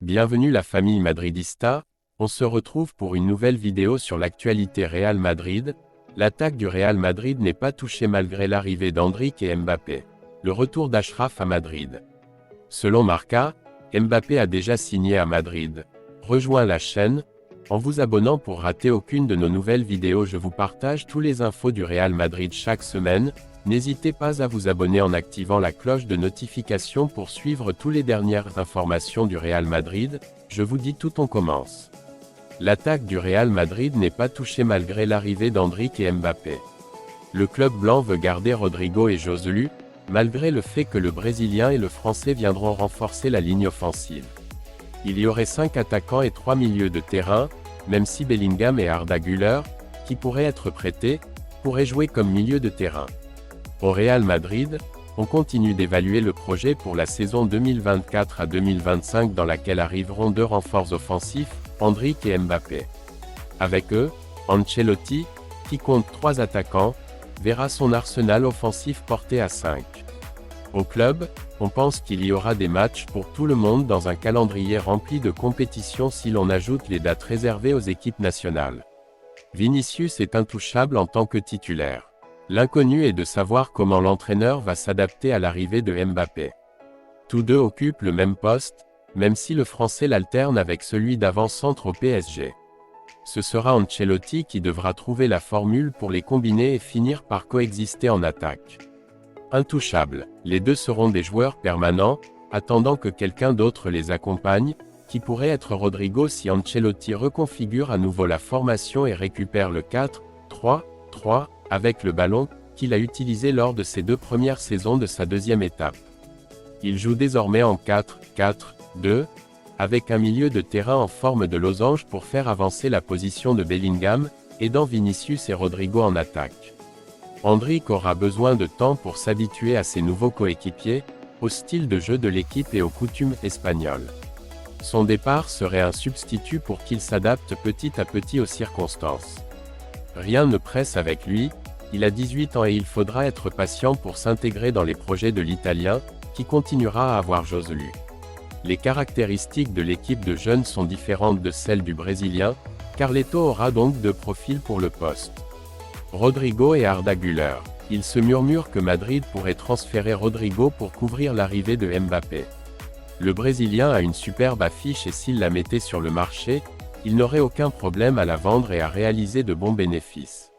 Bienvenue la famille madridista, on se retrouve pour une nouvelle vidéo sur l'actualité Real Madrid. L'attaque du Real Madrid n'est pas touchée malgré l'arrivée d'Endrick et Mbappé. Le retour d'Achraf à Madrid. Selon Marca, Mbappé a déjà signé à Madrid. Rejoins la chaîne, en vous abonnant pour rater aucune de nos nouvelles vidéos. Je vous partage tous les infos du Real Madrid chaque semaine. N'hésitez pas à vous abonner en activant la cloche de notification pour suivre toutes les dernières informations du Real Madrid. Je vous dis tout, on commence. L'attaque du Real Madrid n'est pas touchée malgré l'arrivée d'Endrick et Mbappé. Le club blanc veut garder Rodrigo et Joselu, malgré le fait que le Brésilien et le Français viendront renforcer la ligne offensive. Il y aurait 5 attaquants et 3 milieux de terrain, même si Bellingham et Arda Güler, qui pourraient être prêtés, pourraient jouer comme milieu de terrain. Au Real Madrid, on continue d'évaluer le projet pour la saison 2024 à 2025 dans laquelle arriveront 2 renforts offensifs, Endrick et Mbappé. Avec eux, Ancelotti, qui compte 3 attaquants, verra son arsenal offensif porté à 5. Au club, on pense qu'il y aura des matchs pour tout le monde dans un calendrier rempli de compétitions si l'on ajoute les dates réservées aux équipes nationales. Vinicius est intouchable en tant que titulaire. L'inconnu est de savoir comment l'entraîneur va s'adapter à l'arrivée de Mbappé. Tous deux occupent le même poste, même si le Français l'alterne avec celui d'avant-centre au PSG. Ce sera Ancelotti qui devra trouver la formule pour les combiner et finir par coexister en attaque. Intouchables, les deux seront des joueurs permanents, attendant que quelqu'un d'autre les accompagne, qui pourrait être Rodrigo si Ancelotti reconfigure à nouveau la formation et récupère le 4-3-3, avec le ballon, qu'il a utilisé lors de ses 2 premières saisons de sa deuxième étape. Il joue désormais en 4-4-2, avec un milieu de terrain en forme de losange pour faire avancer la position de Bellingham, aidant Vinicius et Rodrigo en attaque. Endrick aura besoin de temps pour s'habituer à ses nouveaux coéquipiers, au style de jeu de l'équipe et aux coutumes espagnoles. Son départ serait un substitut pour qu'il s'adapte petit à petit aux circonstances. Rien ne presse avec lui, il a 18 ans et il faudra être patient pour s'intégrer dans les projets de l'Italien, qui continuera à avoir Joselu. Les caractéristiques de l'équipe de jeunes sont différentes de celles du Brésilien, Carleto aura donc 2 profils pour le poste. Rodrigo et Arda Güler. Il se murmure que Madrid pourrait transférer Rodrigo pour couvrir l'arrivée de Mbappé. Le Brésilien a une superbe affiche et s'il la mettait sur le marché, il n'aurait aucun problème à la vendre et à réaliser de bons bénéfices.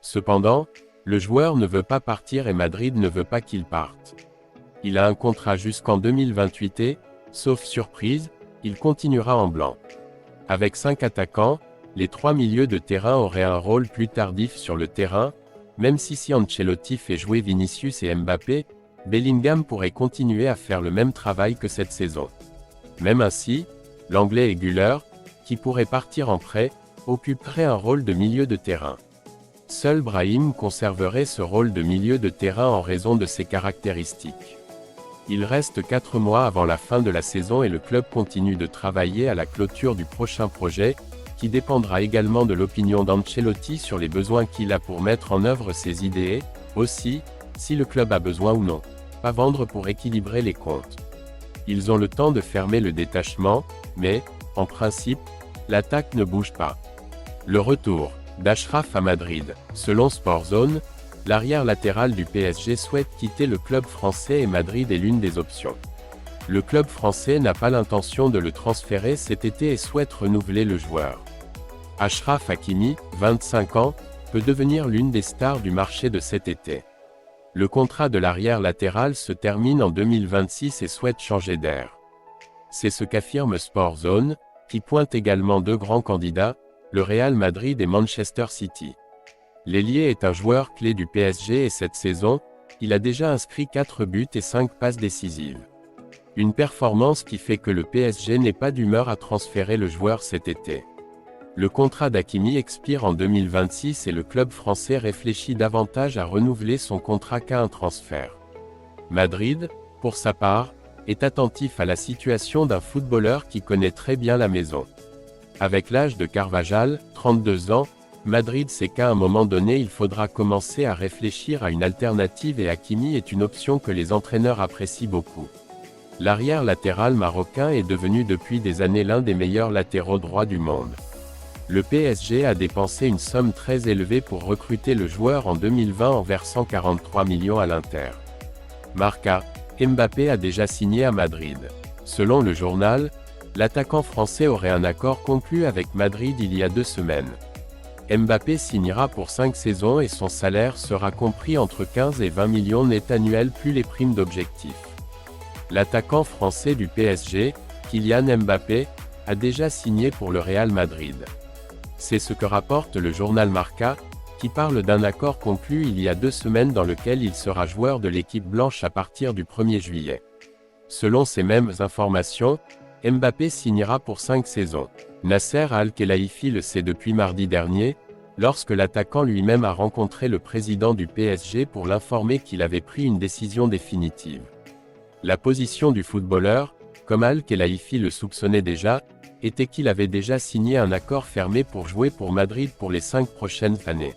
Cependant, le joueur ne veut pas partir et Madrid ne veut pas qu'il parte. Il a un contrat jusqu'en 2028 et, sauf surprise, il continuera en blanc. Avec 5 attaquants, les 3 milieux de terrain auraient un rôle plus tardif sur le terrain, même si Ancelotti fait jouer Vinicius et Mbappé, Bellingham pourrait continuer à faire le même travail que cette saison. Même ainsi, l'Anglais et Güler, qui pourrait partir en prêt, occuperait un rôle de milieu de terrain. Seul Brahim conserverait ce rôle de milieu de terrain en raison de ses caractéristiques. Il reste 4 mois avant la fin de la saison et le club continue de travailler à la clôture du prochain projet, qui dépendra également de l'opinion d'Ancelotti sur les besoins qu'il a pour mettre en œuvre ses idées, et, aussi, si le club a besoin ou non, pas vendre pour équilibrer les comptes. Ils ont le temps de fermer le détachement, mais, en principe, l'attaque ne bouge pas. Le retour d'Achraf à Madrid. Selon Sportzone, l'arrière latéral du PSG souhaite quitter le club français et Madrid est l'une des options. Le club français n'a pas l'intention de le transférer cet été et souhaite renouveler le joueur. Achraf Hakimi, 25 ans, peut devenir l'une des stars du marché de cet été. Le contrat de l'arrière latéral se termine en 2026 et souhaite changer d'air. C'est ce qu'affirme Sportzone, qui pointe également 2 grands candidats, le Real Madrid et Manchester City. L'ailier est un joueur clé du PSG et cette saison, il a déjà inscrit 4 buts et 5 passes décisives. Une performance qui fait que le PSG n'est pas d'humeur à transférer le joueur cet été. Le contrat d'Hakimi expire en 2026 et le club français réfléchit davantage à renouveler son contrat qu'à un transfert. Madrid, pour sa part, est attentif à la situation d'un footballeur qui connaît très bien la maison. Avec l'âge de Carvajal, 32 ans, Madrid sait qu'à un moment donné il faudra commencer à réfléchir à une alternative et Hakimi est une option que les entraîneurs apprécient beaucoup. L'arrière latéral marocain est devenu depuis des années l'un des meilleurs latéraux droits du monde. Le PSG a dépensé une somme très élevée pour recruter le joueur en 2020 en versant 43 millions à l'Inter. Marca, Mbappé a déjà signé à Madrid. Selon le journal, l'attaquant français aurait un accord conclu avec Madrid il y a 2 semaines. Mbappé signera pour 5 saisons et son salaire sera compris entre 15 et 20 millions net annuels plus les primes d'objectif. L'attaquant français du PSG, Kylian Mbappé, a déjà signé pour le Real Madrid. C'est ce que rapporte le journal Marca, qui parle d'un accord conclu il y a 2 semaines dans lequel il sera joueur de l'équipe blanche à partir du 1er juillet. Selon ces mêmes informations, Mbappé signera pour 5 saisons. Nasser Al-Khelaifi le sait depuis mardi dernier, lorsque l'attaquant lui-même a rencontré le président du PSG pour l'informer qu'il avait pris une décision définitive. La position du footballeur, comme Al-Khelaifi le soupçonnait déjà, était qu'il avait déjà signé un accord fermé pour jouer pour Madrid pour les 5 prochaines années.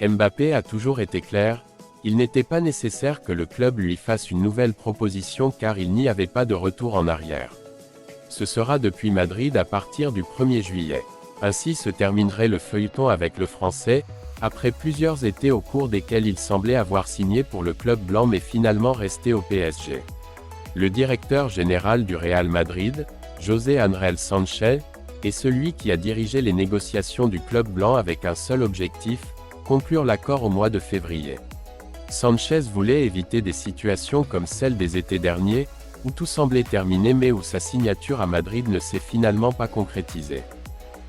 Mbappé a toujours été clair, il n'était pas nécessaire que le club lui fasse une nouvelle proposition car il n'y avait pas de retour en arrière. Ce sera depuis Madrid à partir du 1er juillet. Ainsi se terminerait le feuilleton avec le Français, après plusieurs étés au cours desquels il semblait avoir signé pour le club blanc mais finalement resté au PSG. Le directeur général du Real Madrid, José Ángel Sánchez, est celui qui a dirigé les négociations du club blanc avec un seul objectif, conclure l'accord au mois de février. Sánchez voulait éviter des situations comme celle des étés derniers, où tout semblait terminé mais où sa signature à Madrid ne s'est finalement pas concrétisée.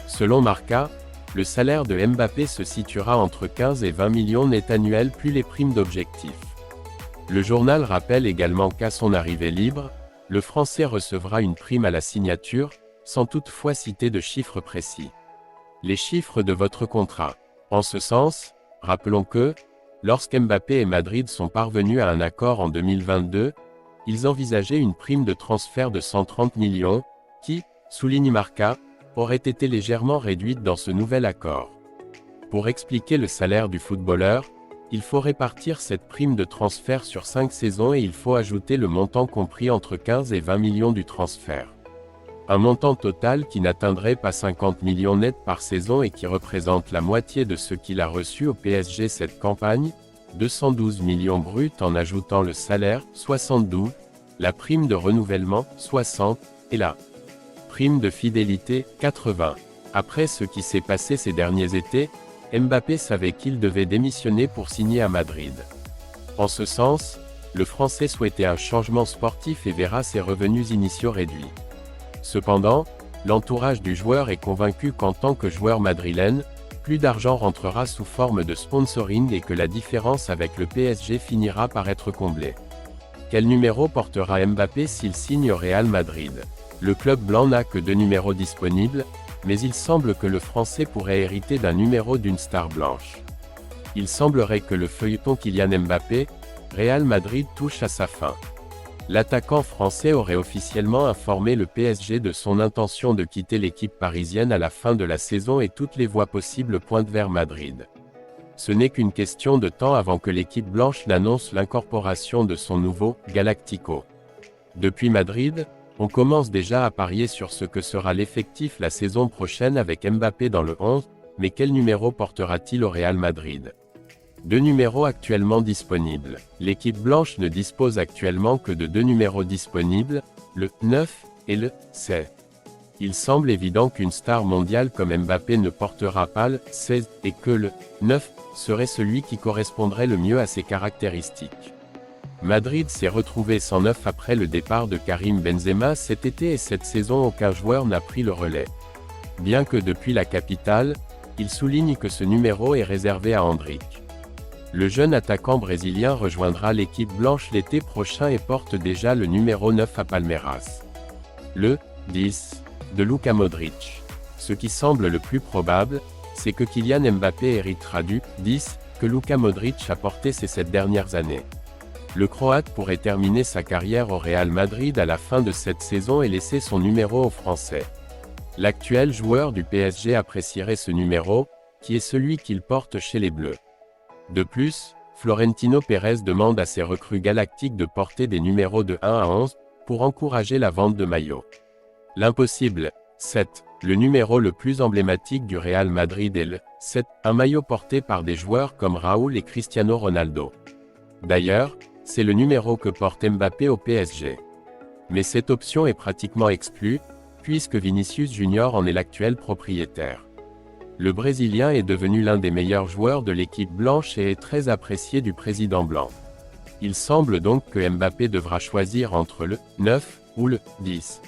Selon Marca, le salaire de Mbappé se situera entre 15 et 20 millions net annuels plus les primes d'objectif. Le journal rappelle également qu'à son arrivée libre, le Français recevra une prime à la signature, sans toutefois citer de chiffres précis. Les chiffres de votre contrat. En ce sens, rappelons que, lorsqu'Mbappé et Madrid sont parvenus à un accord en 2022, ils envisageaient une prime de transfert de 130 millions, qui, souligne Marca, aurait été légèrement réduite dans ce nouvel accord. Pour expliquer le salaire du footballeur, il faut répartir cette prime de transfert sur 5 saisons et il faut ajouter le montant compris entre 15 et 20 millions du transfert. Un montant total qui n'atteindrait pas 50 millions nets par saison et qui représente la moitié de ce qu'il a reçu au PSG cette campagne, 212 millions bruts en ajoutant le salaire, 72, la prime de renouvellement, 60, et la prime de fidélité, 80. Après ce qui s'est passé ces derniers étés, Mbappé savait qu'il devait démissionner pour signer à Madrid. En ce sens, le Français souhaitait un changement sportif et verra ses revenus initiaux réduits. Cependant, l'entourage du joueur est convaincu qu'en tant que joueur madrilène, plus d'argent rentrera sous forme de sponsoring et que la différence avec le PSG finira par être comblée. Quel numéro portera Mbappé s'il signe au Real Madrid? Le club blanc n'a que 2 numéros disponibles, mais il semble que le Français pourrait hériter d'un numéro d'une star blanche. Il semblerait que le feuilleton Kylian Mbappé, Real Madrid touche à sa fin. L'attaquant français aurait officiellement informé le PSG de son intention de quitter l'équipe parisienne à la fin de la saison et toutes les voies possibles pointent vers Madrid. Ce n'est qu'une question de temps avant que l'équipe blanche n'annonce l'incorporation de son nouveau « Galactico ». Depuis Madrid, on commence déjà à parier sur ce que sera l'effectif la saison prochaine avec Mbappé dans le 11, mais quel numéro portera-t-il au Real Madrid? 2 numéros actuellement disponibles. L'équipe blanche ne dispose actuellement que de 2 numéros disponibles, le 9 et le 16. Il semble évident qu'une star mondiale comme Mbappé ne portera pas le 16 et que le 9 serait celui qui correspondrait le mieux à ses caractéristiques. Madrid s'est retrouvé sans 9 après le départ de Karim Benzema cet été et cette saison aucun joueur n'a pris le relais. Bien que depuis la capitale, il souligne que ce numéro est réservé à Endrick. Le jeune attaquant brésilien rejoindra l'équipe blanche l'été prochain et porte déjà le numéro 9 à Palmeiras. Le 10 de Luka Modric. Ce qui semble le plus probable, c'est que Kylian Mbappé héritera du 10 que Luka Modric a porté ces 7 dernières années. Le Croate pourrait terminer sa carrière au Real Madrid à la fin de cette saison et laisser son numéro aux Français. L'actuel joueur du PSG apprécierait ce numéro, qui est celui qu'il porte chez les Bleus. De plus, Florentino Pérez demande à ses recrues galactiques de porter des numéros de 1 à 11, pour encourager la vente de maillots. L'impossible. 7. Le numéro le plus emblématique du Real Madrid est le 7, un maillot porté par des joueurs comme Raúl et Cristiano Ronaldo. D'ailleurs, c'est le numéro que porte Mbappé au PSG. Mais cette option est pratiquement exclue, puisque Vinicius Junior en est l'actuel propriétaire. Le Brésilien est devenu l'un des meilleurs joueurs de l'équipe blanche et est très apprécié du président blanc. Il semble donc que Mbappé devra choisir entre le 9 ou le 10.